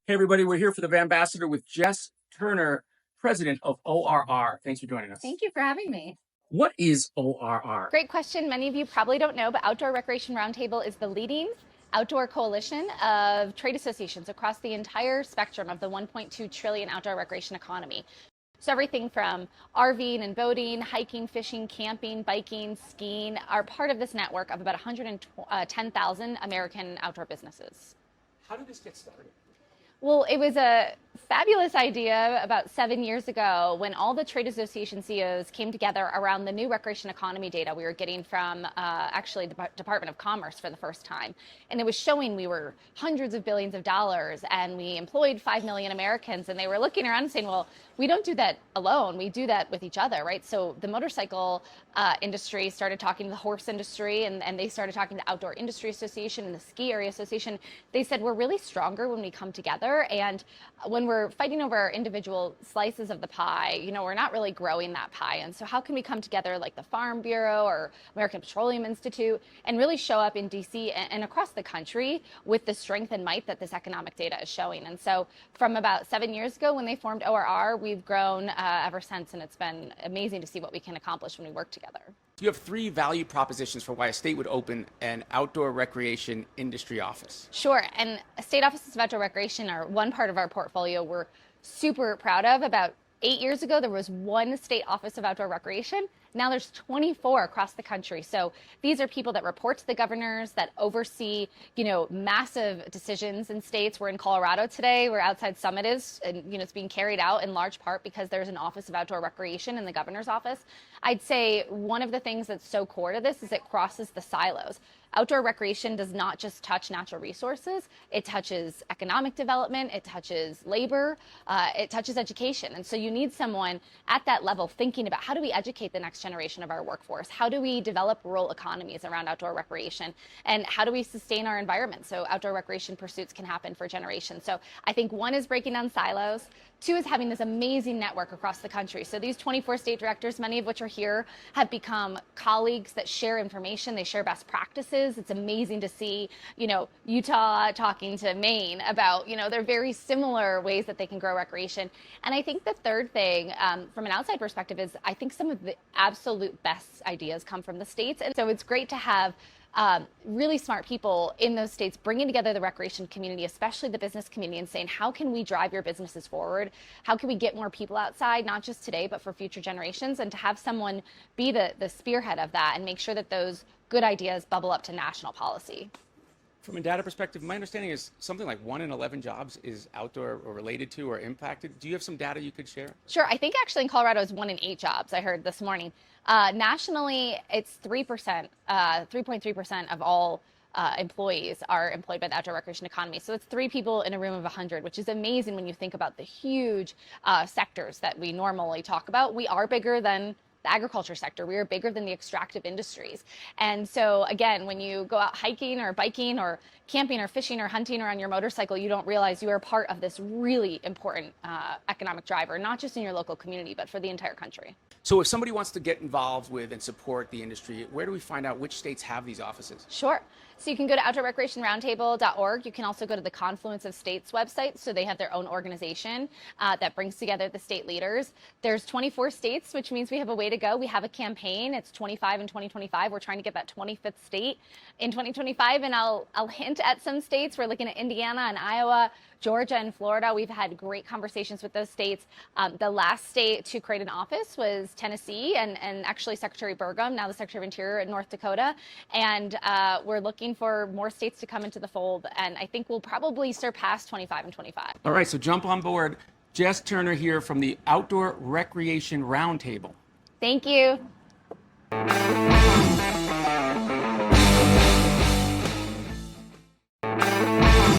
Hey, everybody, we're here for the VanBassador with Jess Turner, president of ORR. Thanks for joining us. Thank you for having me. What is ORR? Great question. Many of you probably don't know, but Outdoor Recreation Roundtable is the leading outdoor coalition of trade associations across the entire spectrum of the 1.2 trillion outdoor recreation economy. So everything from RVing and boating, hiking, fishing, camping, biking, skiing are part of this network of about 110,000 American outdoor businesses. How did this get started? Well, it was a fabulous idea about 7 years ago when all the trade association CEOs came together around the new recreation economy data we were getting from actually the Department of Commerce for the first time. And it was showing we were hundreds of billions of dollars and we employed 5 million Americans. And they were looking around and saying, well, we don't do that alone. We do that with each other, right? So the motorcycle industry started talking to the horse industry and they started talking to the Outdoor Industry Association and the Ski Area Association. They said, we're really stronger when we come together. And when we're fighting over individual slices of the pie, you know, we're not really growing that pie. And so how can we come together like the Farm Bureau or American Petroleum Institute and really show up in DC and across the country with the strength and might that this economic data is showing? And so from about 7 years ago when they formed ORR, we've grown ever since, and it's been amazing to see what we can accomplish when we work together. You have 3 value propositions for why a state would open an outdoor recreation industry office. Sure, and state offices of outdoor recreation are one part of our portfolio we're super proud of. About 8 years ago, there was one state office of outdoor recreation. Now there's 24 across the country. So these are people that report to the governors, that oversee, you know, massive decisions in states. We're in Colorado today, where Outside Summit is, and you know, it's being carried out in large part because there's an office of outdoor recreation in the governor's office. I'd say one of the things that's so core to this is it crosses the silos. Outdoor recreation does not just touch natural resources. It touches economic development, it touches labor, it touches education. And so you need someone at that level thinking about how do we educate the next generation of our workforce? How do we develop rural economies around outdoor recreation? And how do we sustain our environment so outdoor recreation pursuits can happen for generations? So I think one is breaking down silos. 2 is having this amazing network across the country. So these 24 state directors, many of which are here, have become colleagues that share information. They share best practices. It's amazing to see, you know, Utah talking to Maine about, you know, they're very similar ways that they can grow recreation. And I think the third thing from an outside perspective is I think some of the absolute best ideas come from the states. And so it's great to have really smart people in those states bringing together the recreation community, especially the business community, and saying, how can we drive your businesses forward? How can we get more people outside, not just today, but for future generations? And to have someone be the spearhead of that and make sure that those good ideas bubble up to national policy. From a data perspective, my understanding is something like 1 in 11 jobs is outdoor or related to or impacted. Do you have some data you could share? Sure. I think actually in Colorado it's 1 in 8 jobs, I heard this morning. Nationally, it's 3%, 3.3% of all employees are employed by the outdoor recreation economy. So it's 3 people in a room of 100, which is amazing when you think about the huge sectors that we normally talk about. We are bigger than the agriculture sector. We are bigger than the extractive industries. And so again, when you go out hiking or biking or camping or fishing or hunting or on your motorcycle, you don't realize you are part of this really important economic driver, not just in your local community, but for the entire country. So if somebody wants to get involved with and support the industry, where do we find out which states have these offices? Sure. So you can go to outdoorrecreationroundtable.org. You can also go to the Confluence of States website. So they have their own organization that brings together the state leaders. There's 24 states, which means we have a way to go. We have a campaign. It's 25 in 2025. We're trying to get that 25th state in 2025. And I'll hint at some states. We're looking at Indiana and Iowa, Georgia and Florida. We've had great conversations with those states. The last state to create an office was Tennessee and actually Secretary Burgum, now the Secretary of Interior in North Dakota. And we're looking for more states to come into the fold. And I think we'll probably surpass 25 and 25. All right, so jump on board. Jess Turner here from the Outdoor Recreation Roundtable. Thank you.